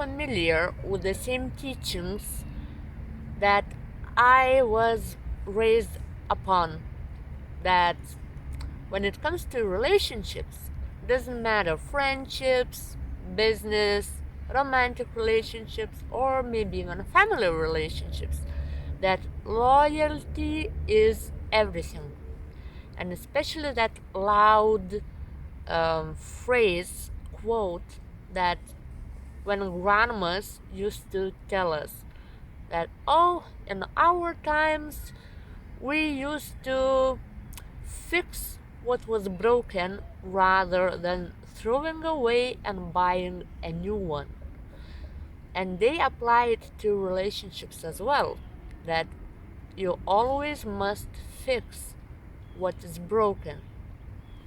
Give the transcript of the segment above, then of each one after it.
familiar with the same teachings that I was raised upon, that when it comes to relationships, doesn't matter, friendships, business, romantic relationships, or maybe even family relationships, that loyalty is everything. And especially that loud phrase, quote, that when grandmas used to tell us that, oh, in our times we used to fix what was broken rather than throwing away and buying a new one. And they apply it to relationships as well, that you always must fix what is broken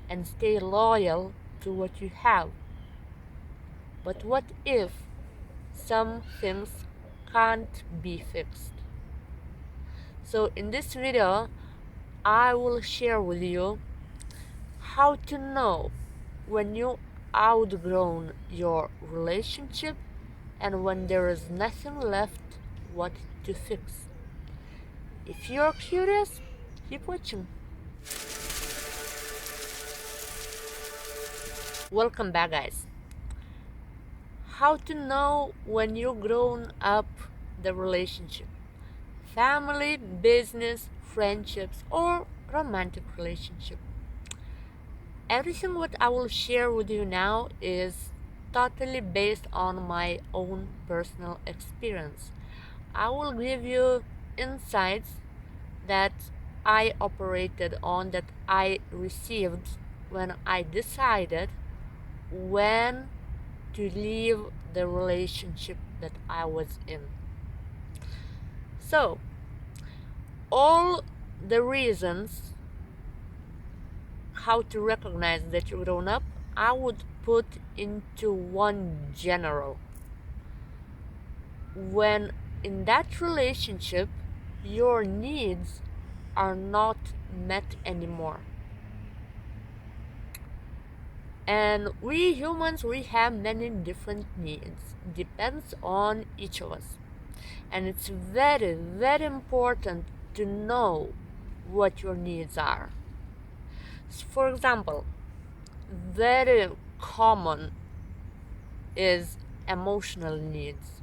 and stay loyal to what you have. But what if some things can't be fixed? So in this video, I will share with you how to know when you outgrown your relationship and when there is nothing left what to fix. If you're curious, keep watching. Welcome back, guys. How to know when you've grown up the relationship, family, business, friendships, or romantic relationship. Everything what I will share with you now is totally based on my own personal experience. I will give you insights that I operated on, that I received when I decided when to leave the relationship that I was in. So, all the reasons how to recognize that you've grown up, I would put into one general. When in that relationship, your needs are not met anymore. And we humans, we have many different needs, depends on each of us. And it's very, very important to know what your needs are. For example, very common is emotional needs.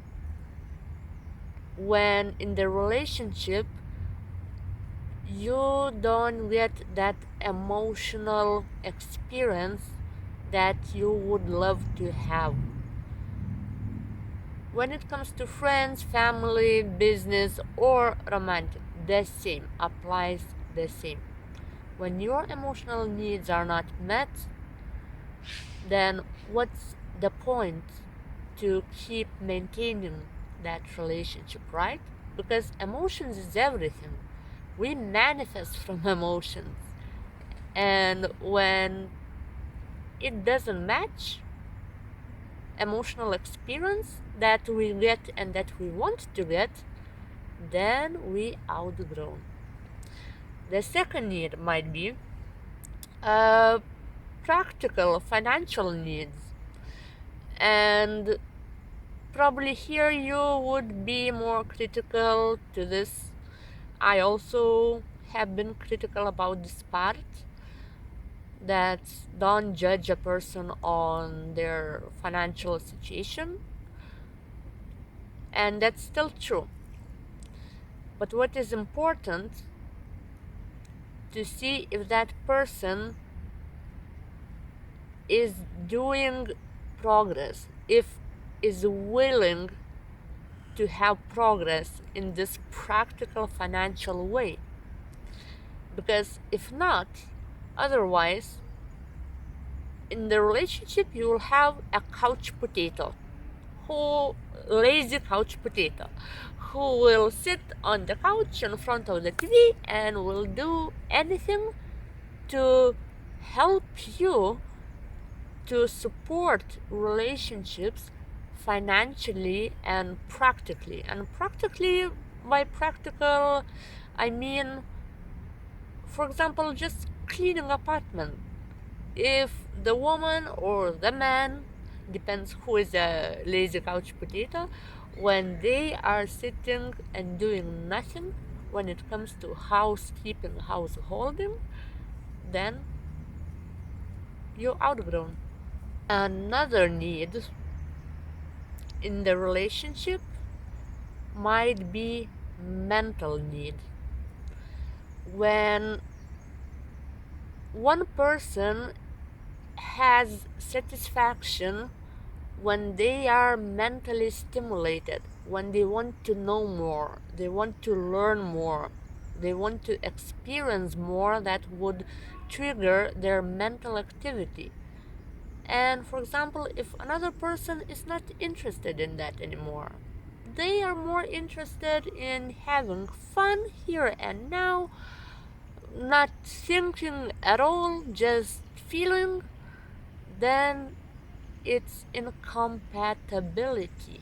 When in the relationship, you don't get that emotional experience that you would love to have. When it comes to friends, family, business, or romantic, the same applies the same. When your emotional needs are not met, then what's the point to keep maintaining that relationship, right? Because emotions is everything. We manifest from emotions. And when it doesn't match emotional experience that we get and that we want to get, then we outgrown. The second need might be practical financial needs, and probably here you would be more critical to this. I also have been critical about this part, that don't judge a person on their financial situation, and that's still true. But what is important to see if that person is doing progress, if is willing to have progress in this practical financial way. Because if not, otherwise, in the relationship you will have a couch potato, lazy couch potato, who will sit on the couch in front of the TV and will do anything to help you to support relationships financially and practically. And practically, by practical, I mean, for example, just cleaning apartment. If the woman or the man depends who is a lazy couch potato, when they are sitting and doing nothing when it comes to housekeeping, householding, then you're outgrown. Another need in the relationship might be mental need. When one person has satisfaction when they are mentally stimulated, when they want to know more, they want to learn more, they want to experience more that would trigger their mental activity. And for example, if another person is not interested in that anymore, they are more interested in having fun here and now, not thinking at all, just feeling, then it's incompatibility.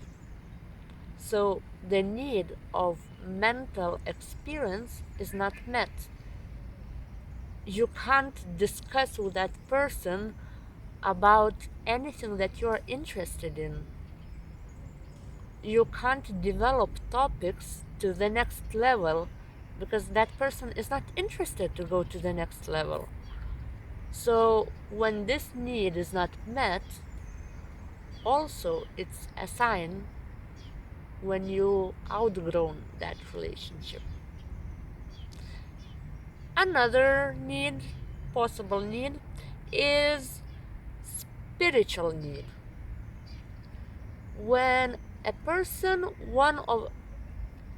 So the need of mental experience is not met. You can't discuss with that person about anything that you're interested in. You can't develop topics to the next level because that person is not interested to go to the next level. So when this need is not met, also it's a sign when you outgrown that relationship. Another need, possible need, is spiritual need. When a person, one of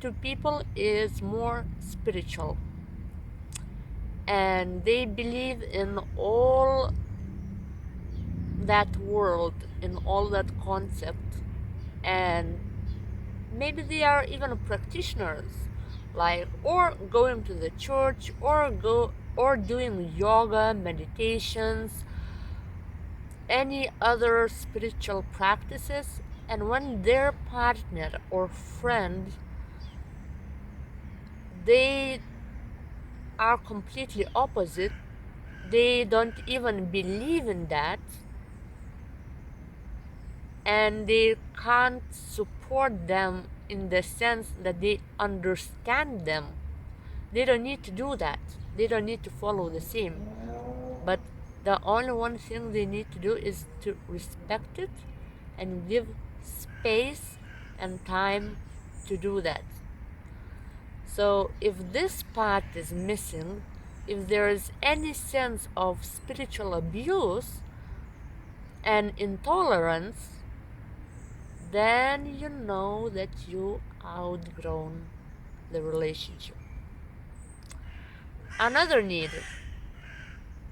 two people, is more spiritual and they believe in all that world, in all that concept, and maybe they are even practitioners, like, or going to the church, or doing yoga, meditations, any other spiritual practices. And when their partner or friend, they are completely opposite, they don't even believe in that, and they can't support them in the sense that they understand them. They don't need to do that. They don't need to follow the same. But the only one thing they need to do is to respect it and give space and time to do that. So if this part is missing, if there is any sense of spiritual abuse and intolerance, then you know that you outgrown the relationship. Another need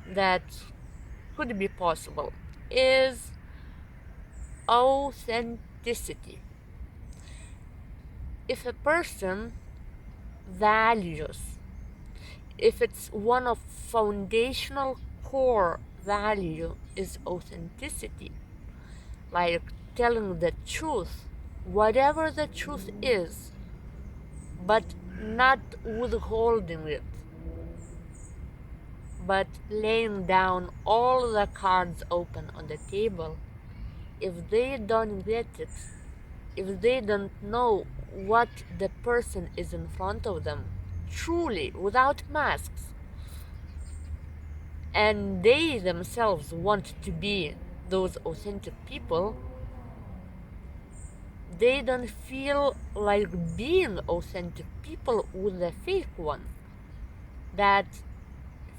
that could be possible is authenticity. If a person values, if it's one of foundational core value is authenticity, like telling the truth, whatever the truth is, but not withholding it, but laying down all the cards open on the table. If they don't get it, if they don't know what the person is in front of them, truly, without masks, and they themselves want to be those authentic people, they don't feel like being authentic people with a fake one. That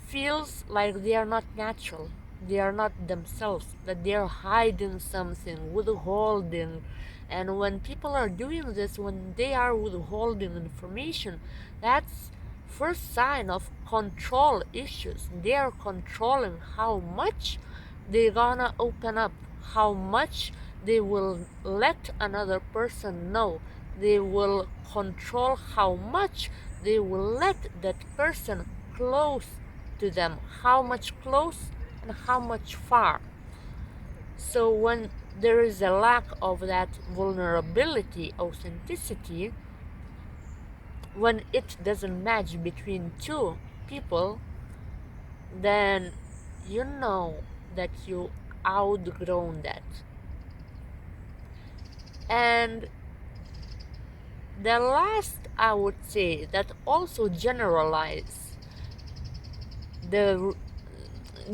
feels like they are not natural, they are not themselves, that they are hiding something, withholding. And when people are doing this, when they are withholding information, that's first sign of control issues. They are controlling how much they're gonna open up, how much they will let another person know. They will control how much they will let that person close to them, how much close and how much far. So when there is a lack of that vulnerability, authenticity, when it doesn't match between two people, then you know that you outgrown that. And the last, I would say, that also the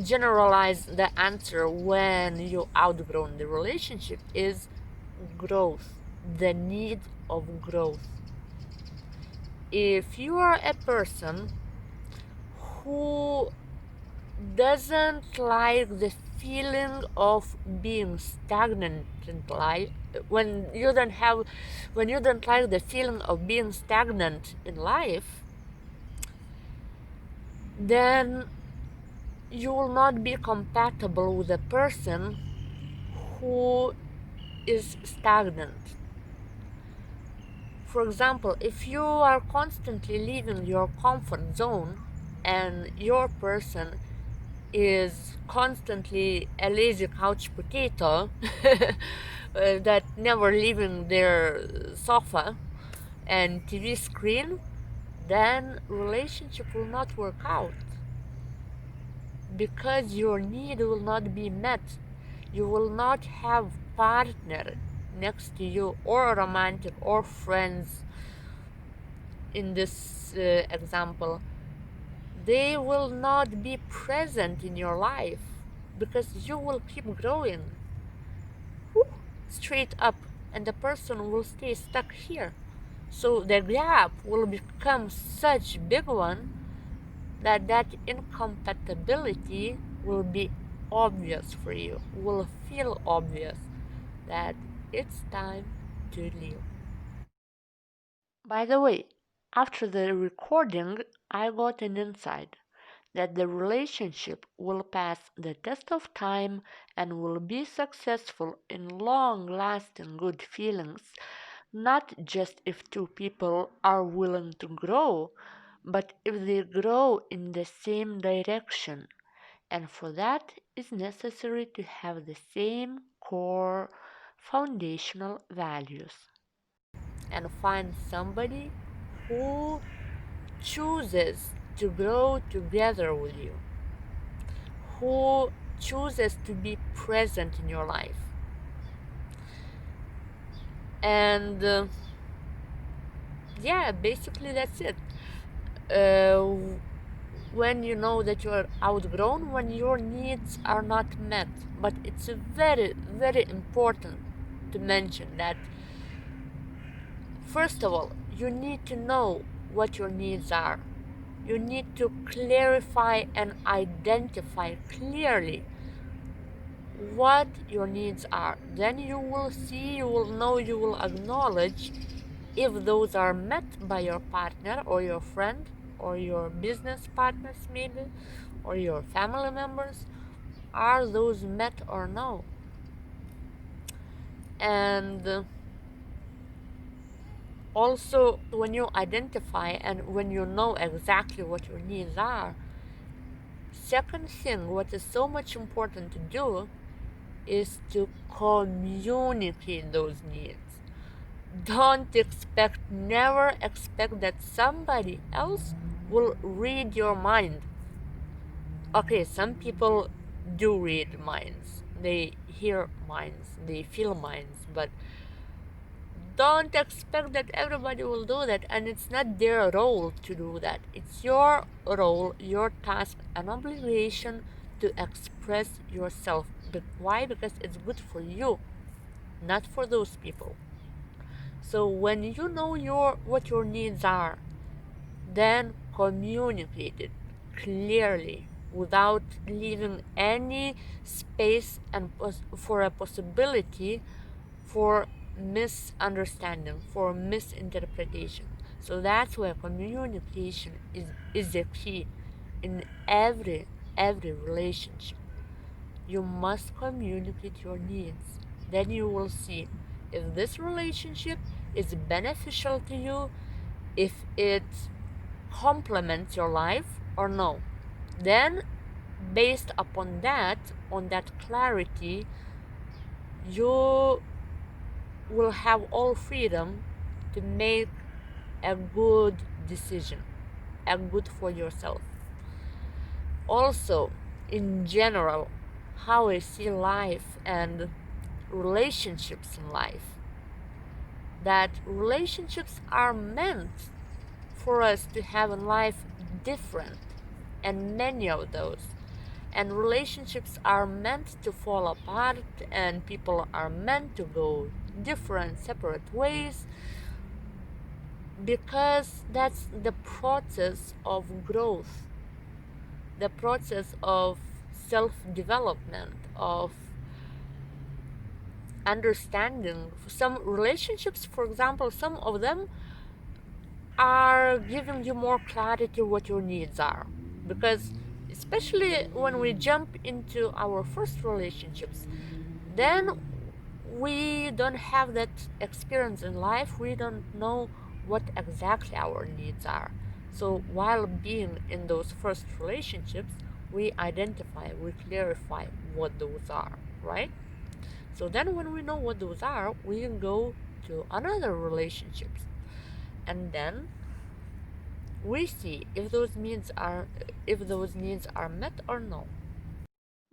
generalize the answer when you outgrown the relationship is growth, the need of growth. If you are a person who doesn't like the feeling of being stagnant in life, when you don't have when you don't like the feeling of being stagnant in life, then you will not be compatible with a person who is stagnant. For example, if you are constantly leaving your comfort zone and your person is constantly a lazy couch potato that never leaving their sofa and TV screen, then relationship will not work out because your need will not be met. You will not have partner next to you, or romantic or friends in this example. They will not be present in your life because you will keep growing straight up and the person will stay stuck here. So the gap will become such big one that that incompatibility will be obvious for you, will feel obvious that it's time to leave. By the way, after the recording, I got an insight that the relationship will pass the test of time and will be successful in long lasting good feelings, not just if two people are willing to grow, but if they grow in the same direction. And for that, it's necessary to have the same core foundational values and find somebody who chooses to grow together with you, who chooses to be present in your life. And yeah, basically that's it. Uh, when you know that you're outgrown, when your needs are not met. But it's very, very important to mention that, first of all, you need to know what your needs are. You need to clarify and identify clearly what your needs are. Then you will see, you will know, you will acknowledge if those are met by your partner or your friend or your business partners, maybe, or your family members. Are those met or no? And also, when you identify and when you know exactly what your needs are, second thing, what is so much important to do is to communicate those needs. Don't expect, never expect that somebody else will read your mind. Okay, some people do read minds, they hear minds, they feel minds, but don't expect that everybody will do that, and it's not their role to do that. It's your role, your task, and obligation to express yourself. But why? Because it's good for you, not for those people. So when you know what your needs are, then communicate it clearly without leaving any space and for a possibility for misunderstanding, for misinterpretation. So that's where communication is the key in every relationship. You must communicate your needs. Then you will see if this relationship is beneficial to you, if it complements your life or no. Then, based upon that, on that clarity, you will have all freedom to make a good decision, a good for yourself. Also, in general, how I see life and relationships in life. that relationships are meant for us to have a life different, and many of those. And relationships are meant to fall apart, and people are meant to go different, separate ways, because that's the process of growth, the process of self development, of understanding. Some relationships, for example, some of them are giving you more clarity what your needs are, because especially when we jump into our first relationships, then we don't have that experience in life. We don't know what exactly our needs are. So while being in those first relationships, we identify, we clarify what those are, right? So then when we know what those are, we can go to another relationships, and then we see if those needs are met or no.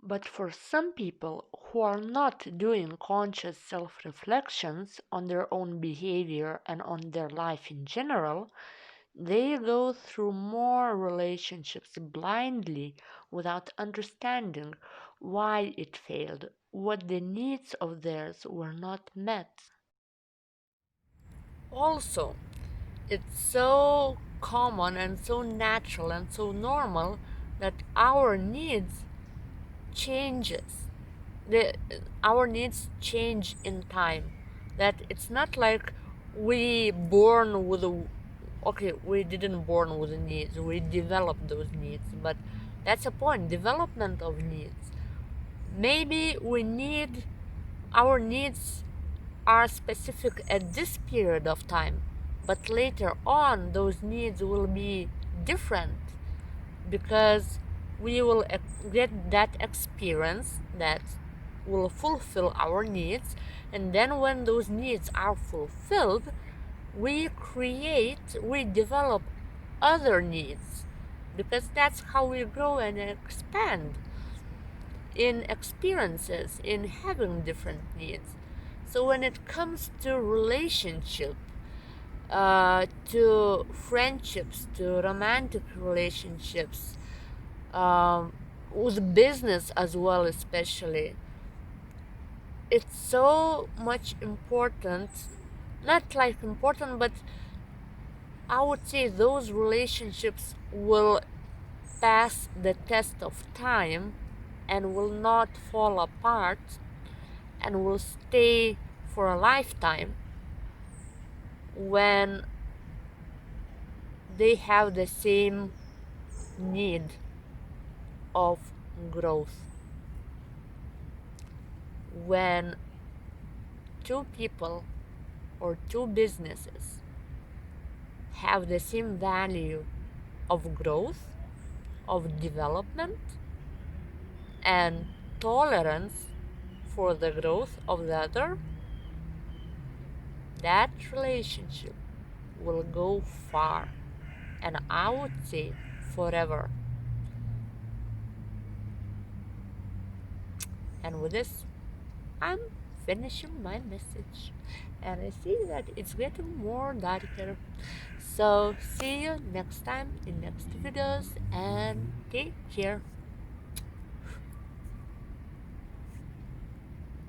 But for some people who are not doing conscious self reflections on their own behavior and on their life in general, they go through more relationships blindly without understanding why it failed, what the needs of theirs were not met. Also, it's so common and so natural and so normal that our needs changes. the our needs change in time. That it's not like we born with a okay, we didn't born with the needs, we developed those needs, but that's a point, development of needs. Maybe our needs are specific at this period of time, but later on those needs will be different, because we will get that experience that will fulfill our needs, and then when those needs are fulfilled, we develop other needs, because that's how we grow and expand in experiences, in having different needs. So when it comes to relationship, to friendships, to romantic relationships, with business as well, especially, it's so much important. Not like important, but I would say those relationships will pass the test of time and will not fall apart and will stay for a lifetime when they have the same need of growth. When two people or two businesses have the same value of growth, of development, and tolerance for the growth of the other, that relationship will go far, and I would say forever. And with this, I'm finishing my message, and I see that it's getting more darker. So see you next time in next videos, and take care.